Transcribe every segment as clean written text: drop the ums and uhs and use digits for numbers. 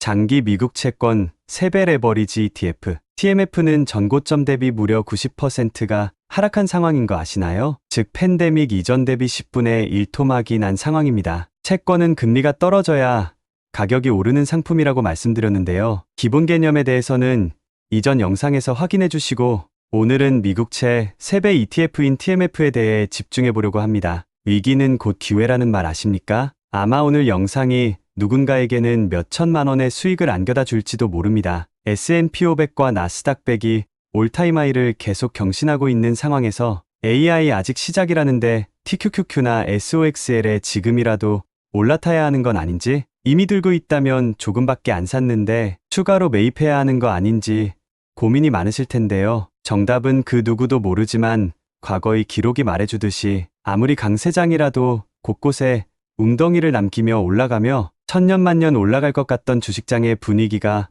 장기 미국 채권 3배 레버리지 ETF. TMF는 전고점 대비 무려 90%가 하락한 상황인 거 아시나요? 즉 팬데믹 이전 대비 10분의 1 토막이 난 상황입니다. 채권은 금리가 떨어져야 가격이 오르는 상품이라고 말씀드렸는데요. 기본 개념에 대해서는 이전 영상에서 확인해 주시고 오늘은 미국채 3배 ETF인 TMF에 대해 집중해 보려고 합니다. 위기는 곧 기회라는 말 아십니까? 아마 오늘 영상이 누군가에게는 몇 천만 원의 수익을 안겨다 줄지도 모릅니다. S&P 500과 나스닥 100이 올타임 하이를 계속 경신하고 있는 상황에서 AI 아직 시작이라는데 TQQQ나 SOXL에 지금이라도 올라타야 하는 건 아닌지, 이미 들고 있다면 조금밖에 안 샀는데 추가로 매입해야 하는 거 아닌지 고민이 많으실 텐데요. 정답은 그 누구도 모르지만 과거의 기록이 말해주듯이 아무리 강세장이라도 곳곳에 웅덩이를 남기며 올라가며 천년만년 올라갈 것 같던 주식장의 분위기가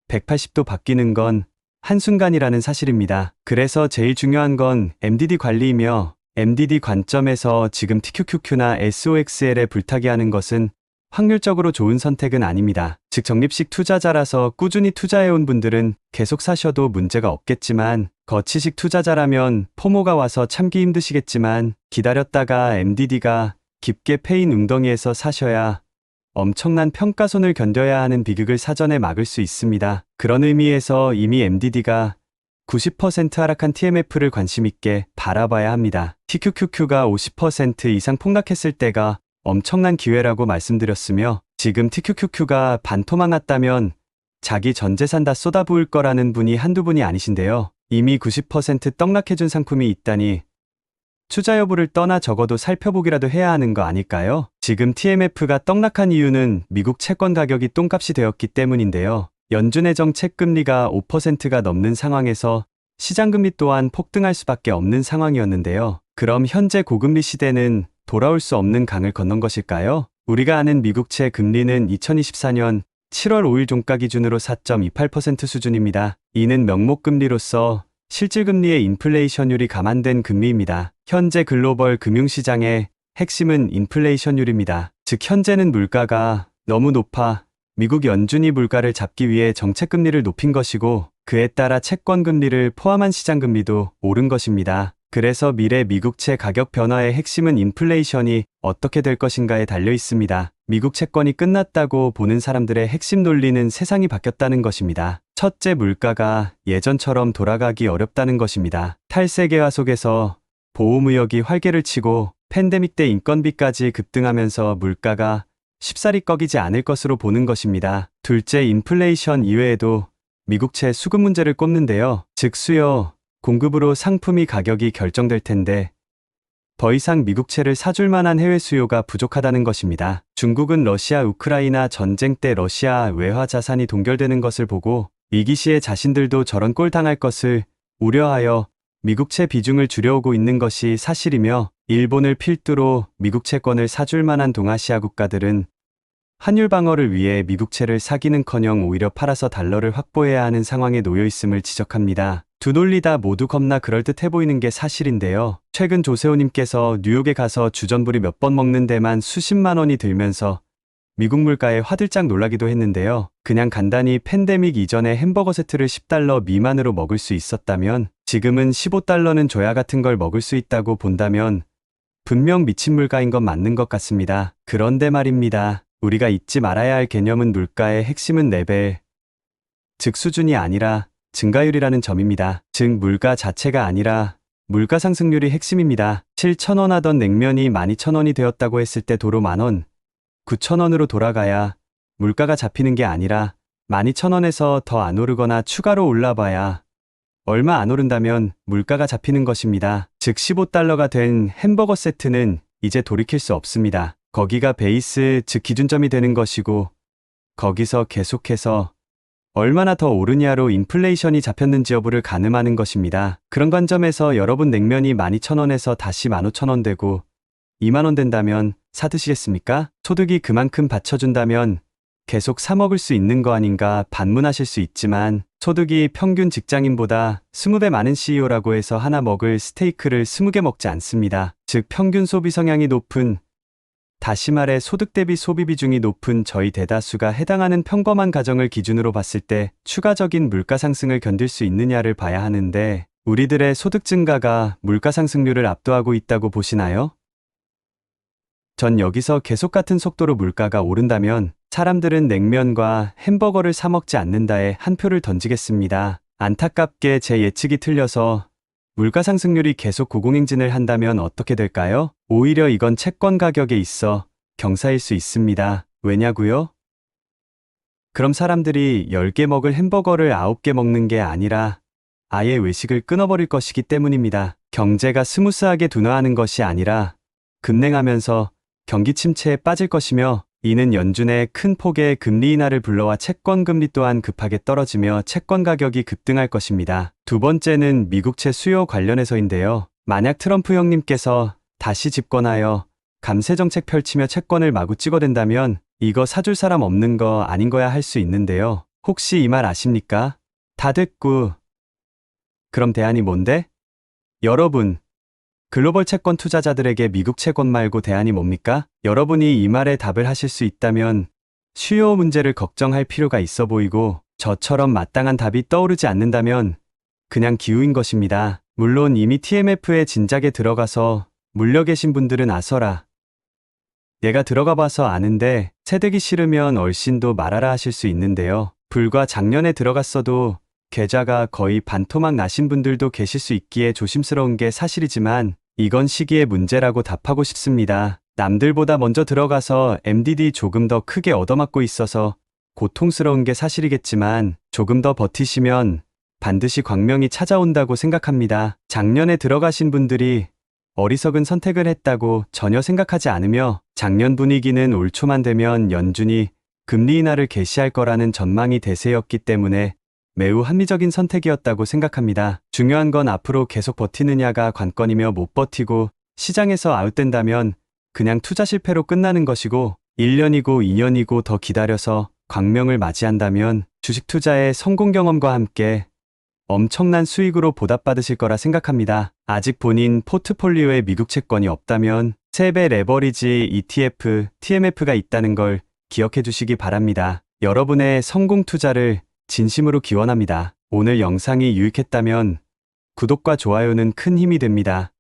180도 바뀌는 건 한순간이라는 사실입니다. 그래서 제일 중요한 건 MDD 관리이며 MDD 관점에서 지금 TQQQ나 SOXL에 불타게 하는 것은 확률적으로 좋은 선택은 아닙니다. 즉 적립식 투자자라서 꾸준히 투자해온 분들은 계속 사셔도 문제가 없겠지만 거치식 투자자라면 포모가 와서 참기 힘드시겠지만 기다렸다가 MDD가 깊게 패인 웅덩이에서 사셔야 엄청난 평가손을 견뎌야 하는 비극을 사전에 막을 수 있습니다. 그런 의미에서 이미 MDD가 90% 하락한 TMF를 관심있게 바라봐야 합니다. TQQQ가 50% 이상 폭락했을 때가 엄청난 기회라고 말씀드렸으며 지금 TQQQ가 반토막 났다면 자기 전 재산 다 쏟아부을 거라는 분이 한두 분이 아니신데요. 이미 90% 떡락해준 상품이 있다니 투자 여부를 떠나 적어도 살펴보기라도 해야 하는 거 아닐까요? 지금 TMF가 떡락한 이유는 미국 채권 가격이 똥값이 되었기 때문인데요. 연준의 정책 금리가 5%가 넘는 상황에서 시장금리 또한 폭등할 수밖에 없는 상황이었는데요. 그럼 현재 고금리 시대는 돌아올 수 없는 강을 건넌 것일까요? 우리가 아는 미국채 금리는 2024년 7월 5일 종가 기준으로 4.28% 수준입니다. 이는 명목금리로서 실질금리의 인플레이션율이 감안된 금리입니다. 현재 글로벌 금융시장의 핵심은 인플레이션율입니다. 즉 현재는 물가가 너무 높아 미국 연준이 물가를 잡기 위해 정책금리를 높인 것이고 그에 따라 채권금리를 포함한 시장금리도 오른 것입니다. 그래서 미래 미국채 가격 변화의 핵심은 인플레이션이 어떻게 될 것인가에 달려 있습니다. 미국 채권이 끝났다고 보는 사람들의 핵심 논리는 세상이 바뀌었다는 것입니다. 첫째, 물가가 예전처럼 돌아가기 어렵다는 것입니다. 탈세계화 속에서 보호무역이 활개를 치고 팬데믹 때 인건비까지 급등하면서 물가가 쉽사리 꺾이지 않을 것으로 보는 것입니다. 둘째, 인플레이션 이외에도 미국채 수급 문제를 꼽는데요. 즉 수요, 공급으로 상품이 가격이 결정될 텐데 더 이상 미국채를 사줄 만한 해외 수요가 부족하다는 것입니다. 중국은 러시아 우크라이나 전쟁 때 러시아 외화 자산이 동결되는 것을 보고 위기 시에 자신들도 저런 꼴 당할 것을 우려하여 미국채 비중을 줄여오고 있는 것이 사실이며 일본을 필두로 미국 채권을 사줄 만한 동아시아 국가들은 환율 방어를 위해 미국채를 사기는커녕 오히려 팔아서 달러를 확보해야 하는 상황에 놓여 있음을 지적합니다. 두 논리 다 모두 겁나 그럴듯해 보이는 게 사실인데요. 최근 조세호님께서 뉴욕에 가서 주전부리 몇 번 먹는 데만 수십만 원이 들면서 미국 물가에 화들짝 놀라기도 했는데요. 그냥 간단히 팬데믹 이전에 햄버거 세트를 10달러 미만으로 먹을 수 있었다면 지금은 15달러는 줘야 같은 걸 먹을 수 있다고 본다면 분명 미친 물가인 건 맞는 것 같습니다. 그런데 말입니다. 우리가 잊지 말아야 할 개념은 물가의 핵심은 레벨, 즉 수준이 아니라 증가율이라는 점입니다. 즉 물가 자체가 아니라 물가 상승률이 핵심입니다. 7,000원 하던 냉면이 12,000원이 되었다고 했을 때 도로 만원, 9,000원으로 돌아가야 물가가 잡히는 게 아니라 12,000원에서 더 안 오르거나 추가로 올라봐야 얼마 안 오른다면 물가가 잡히는 것입니다. 즉 15달러가 된 햄버거 세트는 이제 돌이킬 수 없습니다. 거기가 베이스, 즉 기준점이 되는 것이고 거기서 계속해서 얼마나 더 오르냐로 인플레이션이 잡혔는지 여부를 가늠하는 것입니다. 그런 관점에서 여러분 냉면이 12,000원에서 다시 15,000원 되고 20,000원 된다면 사드시겠습니까? 소득이 그만큼 받쳐준다면 계속 사 먹을 수 있는 거 아닌가 반문하실 수 있지만 소득이 평균 직장인보다 20배 많은 CEO라고 해서 하나 먹을 스테이크를 20개 먹지 않습니다. 즉 평균 소비 성향이 높은 다시 말해 소득 대비 소비 비중이 높은 저희 대다수가 해당하는 평범한 가정을 기준으로 봤을 때 추가적인 물가 상승을 견딜 수 있느냐를 봐야 하는데 우리들의 소득 증가가 물가 상승률을 압도하고 있다고 보시나요? 전 여기서 계속 같은 속도로 물가가 오른다면 사람들은 냉면과 햄버거를 사 먹지 않는다에 한 표를 던지겠습니다. 안타깝게 제 예측이 틀려서 물가 상승률이 계속 고공행진을 한다면 어떻게 될까요? 오히려 이건 채권 가격에 있어 경사일 수 있습니다. 왜냐고요? 그럼 사람들이 10개 먹을 햄버거를 9개 먹는 게 아니라 아예 외식을 끊어버릴 것이기 때문입니다. 경제가 스무스하게 둔화하는 것이 아니라 급냉하면서 경기 침체에 빠질 것이며 이는 연준의 큰 폭의 금리 인하를 불러와 채권 금리 또한 급하게 떨어지며 채권 가격이 급등할 것입니다. 두 번째는 미국채 수요 관련해서인데요. 만약 트럼프 형님께서 다시 집권하여 감세 정책 펼치며 채권을 마구 찍어댄다면 이거 사줄 사람 없는 거 아닌 거야 할 수 있는데요. 혹시 이 말 아십니까? 다 됐고. 그럼 대안이 뭔데? 여러분, 글로벌 채권 투자자들에게 미국 채권 말고 대안이 뭡니까? 여러분이 이 말에 답을 하실 수 있다면 수요 문제를 걱정할 필요가 있어 보이고 저처럼 마땅한 답이 떠오르지 않는다면 그냥 기우인 것입니다. 물론 이미 TMF의 진작에 들어가서 물려 계신 분들은 아서라. 내가 들어가 봐서 아는데 새되기 싫으면 얼씬도 말하라 하실 수 있는데요. 불과 작년에 들어갔어도 계좌가 거의 반토막 나신 분들도 계실 수 있기에 조심스러운 게 사실이지만 이건 시기의 문제라고 답하고 싶습니다. 남들보다 먼저 들어가서 MDD 조금 더 크게 얻어맞고 있어서 고통스러운 게 사실이겠지만 조금 더 버티시면 반드시 광명이 찾아온다고 생각합니다. 작년에 들어가신 분들이 어리석은 선택을 했다고 전혀 생각하지 않으며 작년 분위기는 올 초만 되면 연준이 금리 인하를 개시할 거라는 전망이 대세였기 때문에 매우 합리적인 선택이었다고 생각합니다. 중요한 건 앞으로 계속 버티느냐가 관건이며 못 버티고 시장에서 아웃된다면 그냥 투자 실패로 끝나는 것이고 1년이고 2년이고 더 기다려서 광명을 맞이한다면 주식 투자의 성공 경험과 함께 엄청난 수익으로 보답받으실 거라 생각합니다. 아직 본인 포트폴리오에 미국 채권이 없다면 3배 레버리지 ETF, TMF가 있다는 걸 기억해 주시기 바랍니다. 여러분의 성공 투자를 진심으로 기원합니다. 오늘 영상이 유익했다면 구독과 좋아요는 큰 힘이 됩니다.